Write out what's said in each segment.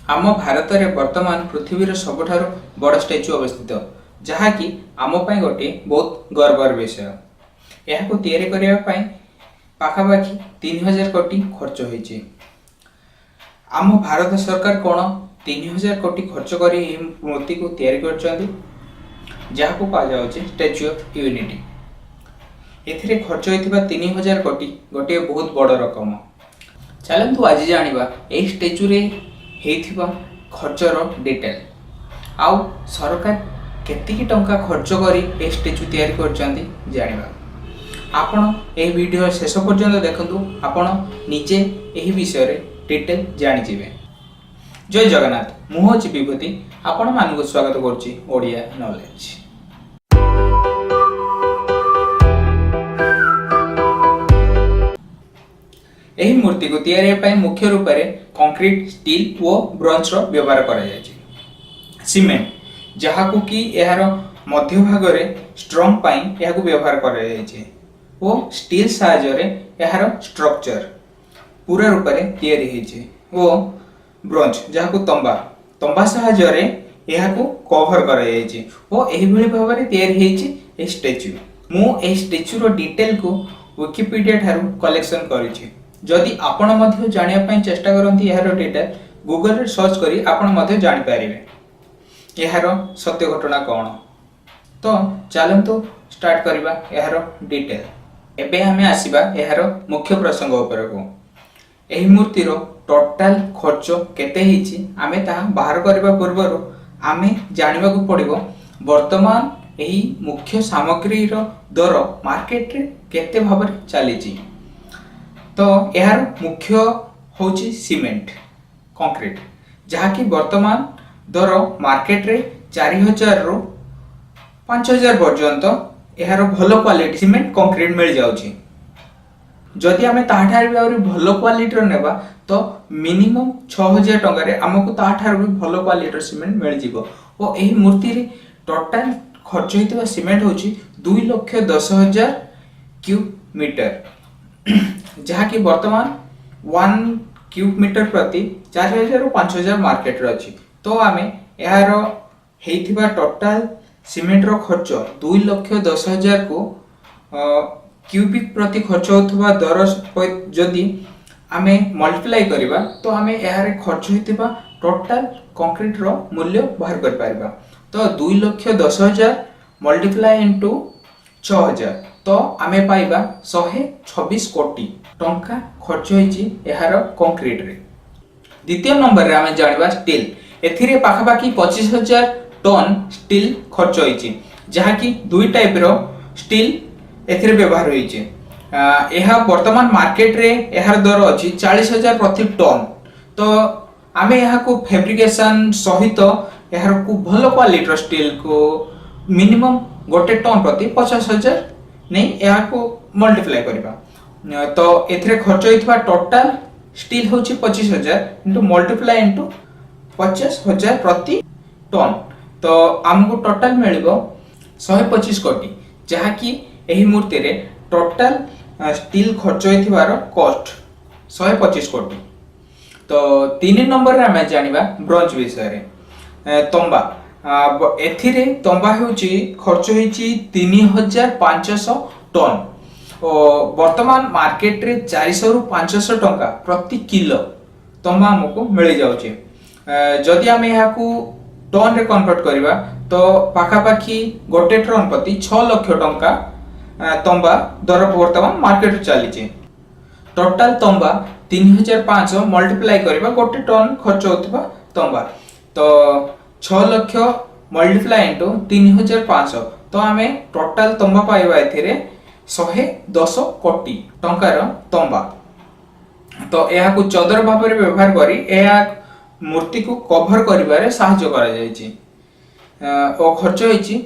आम भारत में वर्तमान पृथ्वीर सबुठारु बड़ स्टैच्यू अवस्थित जहाँकि आम गोटे बहुत गर्वर विषय। यह करने पाखापाखि 3000 कोटी खर्च होइछि। आम भारत सरकार कौन 3000 कोटी खर्च कर मूर्ति को तैयारी कर जहाँ को कहुच्छे स्टैच्यू ऑफ यूनिटी। एथिरे खर्च होइथिबा 3000 कोटी गोटे बहुत बड़ रकम। चलतु आज जानिबा ए स्टैच्यू रे हेइथिबा खर्चर डिटेल आउ सरकार केतिकी टंका खर्च करी ए स्टैच्यू तैयारी करछन्ती जानिबा। आपण ए वीडियो शेष पर्यंत देखंतु, आपण निजे एही विषय रे डिटेल जानि जिवे। जय जगन्नाथ, मु होछि विभूति, आपण मानकु स्वागत करछि ओडिया नॉलेज। एही मूर्ति को तैयारी पई मुख्य रूप से कंक्रीट, स्टील और ब्रोंज रो व्यवहार करा जायछि। सीमेंट जहाँ को कि यार मध्य भाग रे स्ट्रॉन्ग पाई यह को व्यवहार करा जायछि ओ स्टील साहाय्य रे यार स्ट्रक्चर पूरा रूप से तैयारी होइछि ओ ब्रोंज जहाँ को तंबा साहाय्य रे यह को कवर करा जायछि ओ एही भली भाव रे तैयारी होइछि ए स्टैच्यू। मु ए स्टैच्यू रो डिटेल को विकिपीडिया ठारू कलेक्शन करिछि। जदि आपण मध्य जानिया पई चेष्टा करंती यार डिटेल गूगल रे सर्च करी आपण मध्य जानि पारिबे यार सत्य घटना कौन। तो चलंतु स्टार्ट करबा यार डिटेल। एबे हमें आसीबा यार मुख्य प्रसंग उपर को। एही मूर्ति रो टोटल खर्च केते हिची आमे ता बाहर करबा पूर्वरो आमे जानिबा को पड़िबो वर्तमान एही मुख्य सामग्री रो दर मार्केट रे केते भाबरे चलीची। तो यार मुख्य होची सीमेंट कंक्रीट जहाँ की वर्तमान दर मार्केट रे 4000 रु 5000 पर्यंत यार भल क्वालिटी सीमेंट कंक्रीट मिल जाउची। जदि आमे ताठार भी और भल क्वालिटी रो नेबा तो मिनिमम 6000 टंका रे हमको ताठार भी भल क्वालिटी रो सीमेंट मिल जिवो। ओ एही मूर्ति रे टोटल खर्च होइतबा सीमेंट होची 2,10,000 क्यूब मीटर जहाँ की वर्तमान 1 क्यूब मीटर प्रति 4000 रु 5000 मार्केट रे अछि। तो आमे यार हेइथिबा टोटल सीमेंट रो खर्च 2,10,000 को क्यूबिक प्रति खर्च होथबा दर जदि आमे मल्टीप्लाई करिबा तो आमे यार खर्च होइथिबा टोटल कंक्रीट रो मूल्य बाहर कर पारिबा। तो 2,10,000 मल्टीप्लाई इनटू 6000 तो आमे पाइबा 126 कोटी टंका खर्च होइछि यार कंक्रीट रे। द्वितीय नंबर रे आमे जानिबा स्टील। एथिरे पाखापाखि 25,000 टन स्टील खर्च होइछि जहाँ की दुई टाइप रो स्टील एथिरे व्यवहार होइछि। एहा वर्तमान मार्केट रे यार दर अछि 40,000 प्रति टन। तो आमे यहाँ को फैब्रिकेशन सहित यार को भलो क्वालिटी रो स्टील को मिनिमम गोटे टन प्रति 50,000 नहीं यहाँ को मल्टीप्लाई करबा। तो एथिरे खर्च होइथबा टोटल स्टील होछि 25,000 इनटू मल्टीप्लाई इनटू 50,000 प्रति टन। तो हमको टोटल मिलिबो 125 कोटी जहाँ की एही मूर्ति रे टोटल स्टील खर्च होइथिबार कॉस्ट 125 कोटी। तो 3 नंबर रे हम जानिबा ब्रोंज विषय रे। तंबा एथिरे तंबा होची खर्च होइची 3,500 टन। वर्तमान मार्केट रे 400 रु 500 टंका प्रति किलो तंबा हमको मिल जाउची। जदि आमे याकू टन रे कन्वर्ट करिबा तो पाखापाखि गोटे टन प्रति 6 लाख टंका तंबा दर वर्तमान मार्केट रे चलीची। टोटल तंबा 3,500 मल्टीप्लाई करिबा गोटे टन खर्च होतबा तंबा तो 6 लाख मल्टीप्लाई इनटू 3,500 तो आमे टोटल तंबा पाइबा एथिरे 110 कोटी टंकार तंबा। तो यह को चदर भाव में व्यवहार करी यह मूर्ति को कवर करिबारे सहायता करा जायछि। ओ खर्च होइछि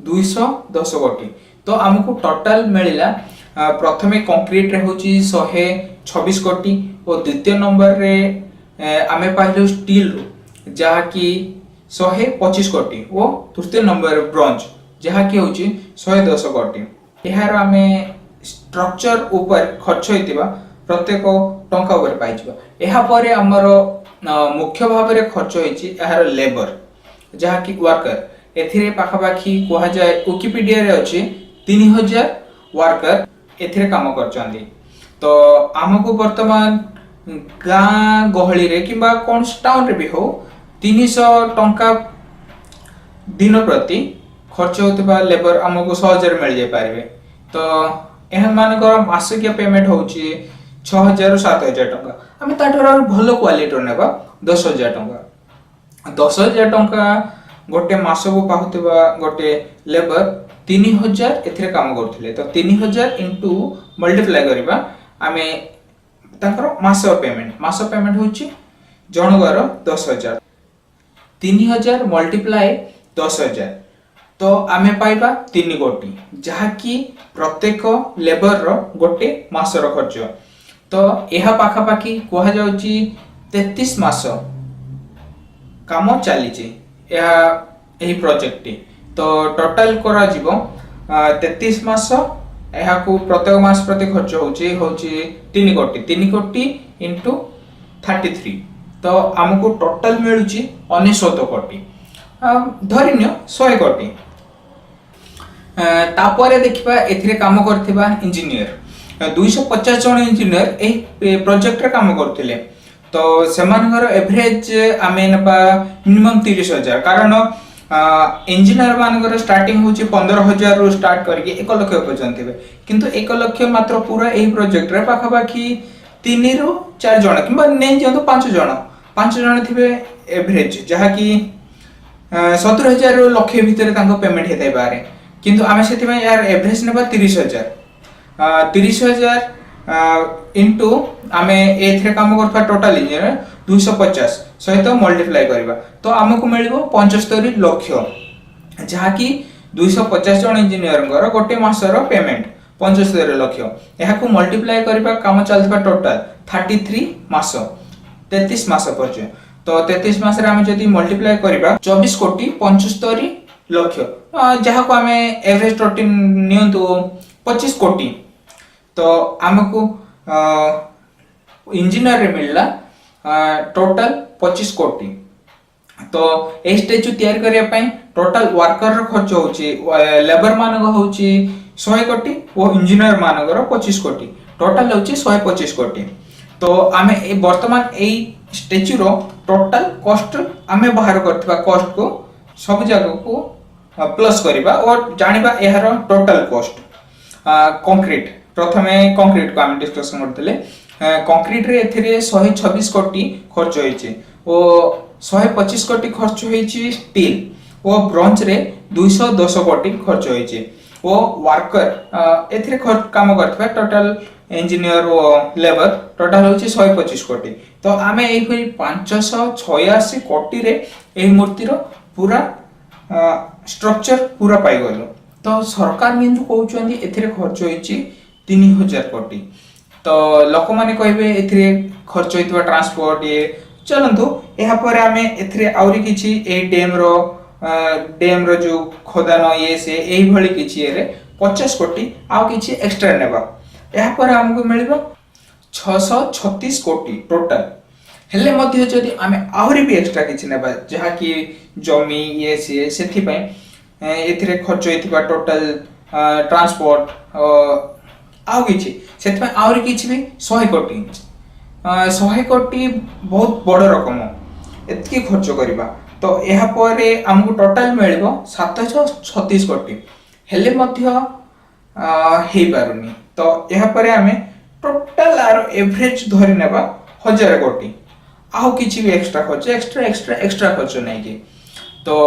210 कोटी। तो हमको टोटल मिलिला प्रथमे कंक्रीट रे होछि 126 कोटी और द्वितीय नंबर रे आमे पाइलो स्टील रो जहाँ की 125 कोटी और तृतीय नंबर ब्रोंज जहाँ की होछि 110 कोटी। यार आमे स्ट्रक्चर ऊपर खर्च होइतिबा प्रत्येक टंका ऊपर पाइछबा। एहा परे हमर मुख्य भाव में खर्च होइछि यार लेबर जहाँ कि वर्कर एथिरे पाखापाखि कह जाए विकिपीडिया रे अछि 3000 वर्कर एथिरे काम करछन्ती। तो आमको वर्तमान गाँ गहली रे किंबा कौन टाउन रे भी हो 300 टंका दिन प्रति खर्च होता लेबर आमको सहजरे मिल जाय पारे। तो यह मानकर मासिक पेमेंट होची 6000 7000 टंका आम ताठर भल क्वालिटी नेबा 10000 टंका 10000 टंका गोटे मास को पाहुतबा गोटे लेबर 3000 एथिरे काम करथिले। तो 3000 इंटू मल्टीप्लाई करबा आमे ताकर मास पेमेंट होची जनगर 10000 3000 मल्टीप्लाई 10000 तो आमे पाइबा 3 कोटी जहा कि प्रत्येक लेबर रो गोटे मास रो खर्च। तो यह पाखापाखि कह जाउची 33 मास काम चली यही प्रोजेक्ट टी। तो टोटल करा जीवो 33 मास यह को प्रत्येक मास प्रति खर्च होची 3 कोटी इंटू 33 तो आमको टोटल मिलुची 99 कोटी धरिन्य 100 कोटी। तापर देखिबा एथिरे काम करथिबा इंजीनियर 250 जन इंजीनियर ए प्रोजेक्ट रे काम करथिले। तो सेमानकर एवरेज आमे नबा मिनिमम 30000 कारण इंजीनियर मानकर स्टार्टिंग होची 15000 रु स्टार्ट करके 1 लाख पर्यंत थिबे किंतु 1 लाख मात्र पूरा एही प्रोजेक्ट रे पाखापाखि 3 रु 4 जन किंबा नै जंतु 5 जन थिबे एवरेज जहा कि 70000 रु लाख भीतर तांको पेमेंट हेतै बारे किंतु आमे सेति में यार एवरेज नेबा 30000 इंटू आमे एथरे काम करफा टोटल इंजीनियर 250 सहित मल्टीप्लाई करबा तो हमको मिलबो 75 लाख जहा कि 250 जन इंजीनियर गरो गोटे मासर पेमेंट 75 लाख यहा को मल्टीप्लाई करबा काम चलथबा टोटल 33 मास 33 मास पर्यंत। तो 33 मास रे हम जदी मल्टीप्लाई करबा 24 कोटी 75 लाख जहा को आमे एवरेज टोटल नियंतु 25 कोटी। तो हमको इंजीनियर रे मिलला टोटल 25 कोटी। तो ए स्टैच्यू तैयार करिया पई टोटल वर्कर रो खर्च होची लेबर मानक होची 100 कोटी और इंजीनियर मानक रो 25 कोटी टोटल होची 125 कोटी। तो आमे ए वर्तमान ए स्टैच्यू रो टोटल कॉस्ट आमे बाहर करथिबा कॉस्ट को सब जगह को प्लस करिबा और जानिबा एहार टोटल कॉस्ट। कंक्रीट प्रथमे कंक्रीट को हम डिस्कस करथले कंक्रीट रे एथिरे 126 कोटी खर्च होईचे ओ 125 कोटी खर्च होईची स्टील ओ ब्रोंज रे 210 कोटी खर्च होईचे ओ वर्कर एथिरे खर्च काम करथबा टोटल इंजीनियर और लेबर टोटल होची 125 कोटी। तो आमे एई फरी 586 कोटी रे एई मूर्ति रो पूरा स्ट्रक्चर पूरा पाई गलो। तो सरकार मिंजु कहउचंदी एथिरे खर्च होईची 3000 कोटी। तो लोक माने कहबे एथिरे खर्च होइतबा ट्रांसपोर्ट ये चलंतु एहा पर आमे एथिरे आउरी किछि ए डैम रो जो खोदान ये से एही भली किछि रे 50 कोटी आ किछि एक्स्ट्रा नेबा एहा पर हमको मिलबो 636 कोटी टोटल। हेले मध्ये जदि आमे आउरी भी एक्स्ट्रा किछि नेबा जहा कि जमी ये से सेथि पय एथिरे खर्च होइतबा टोटल ट्रांसपोर्ट आउ किछि सेथि पय आउरी किछि भी 100 कोटी 100 कोटी बहुत बड़ रकम एतकी खर्च करबा। तो एहा परे हमको टोटल मिलबो 736 कोटी हेले मध्ये हे पारुनी। तो एहा परे आमे टोटल आर एवरेज धरि नेबा 1000 कोटी आउ किछि भी एक्स्ट्रा खर्च एक्स्ट्रा खर्च नै कि। तो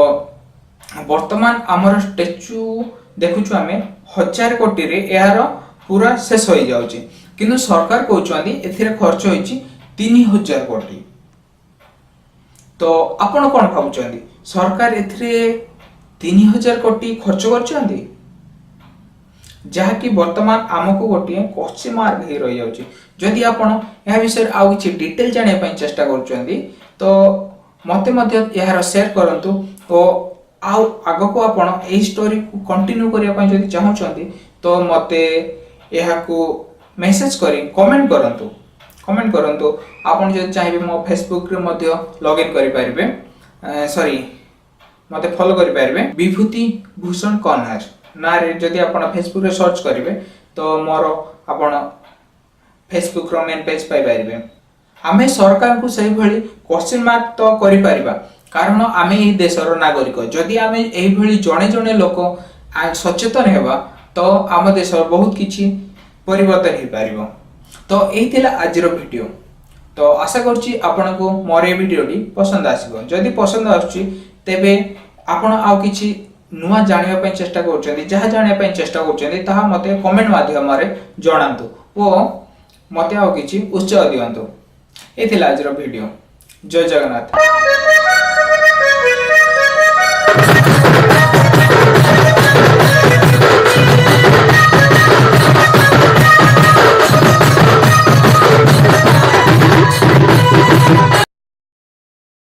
वर्तमान हमर स्टैच्यू देखुछु आमे 1000 कोटी रे यार पूरा शेष होई जाउची किंतु सरकार कहउछांदी एथिरे खर्च होईची 3000 कोटी। तो आपण कोन भाबुछांदी सरकार एथिरे 3000 कोटी खर्च करछांदी जहा कि वर्तमान आमको गोटे क्वेश्चन मार्क हे रही जाउची। जदि आपण या विषय आउ किछि डिटेल जाने पय चेष्टा करछांदी तो मते मध्य यार शेयर करंतु तो आउ आगो को आपण ए स्टोरी को कंटिन्यू करिया पय जदि चाहउछांदी तो मते एहा को मेसेज करी कमेंट करंतु कमेंट करंतु आपण जे चाहिबे मो फेसबुक रे मध्ये लॉगिन करि परिबे सॉरी मते फॉलो करि परिबे विभूति भूषण कॉर्नर ना रे जदि आपण फेसबुक रे सर्च करिवे तो मोर आपण फेसबुक रो मेन पेज पाई परिबे आमे सरकार को सही भली क्वेश्चन मार्क तो करि परिबा कारण आमे ए देशर नागरिक जदि आमे एही भली जणे जणे लोक सचेतन हेबा तो आम देश बहुत किछि परिवर्तन हो पारिबो। तो एही थिला आजिरो वीडियो। तो आशा करछि आपन को मोर ए वीडियोटी पसंद आसीबो जदि पसंद आछि तेबे आपण आउ किछि नुवा जानिबा पय चेष्टा करछन्ती जहा जानिबा पय चेष्टा करछन्ती ताहा मते कमेंट माध्यम रे जणांतु ओ मते आउ किछि उत्साह दियंतु। ए थिला आजिरो वीडियो। जय जगन्नाथ।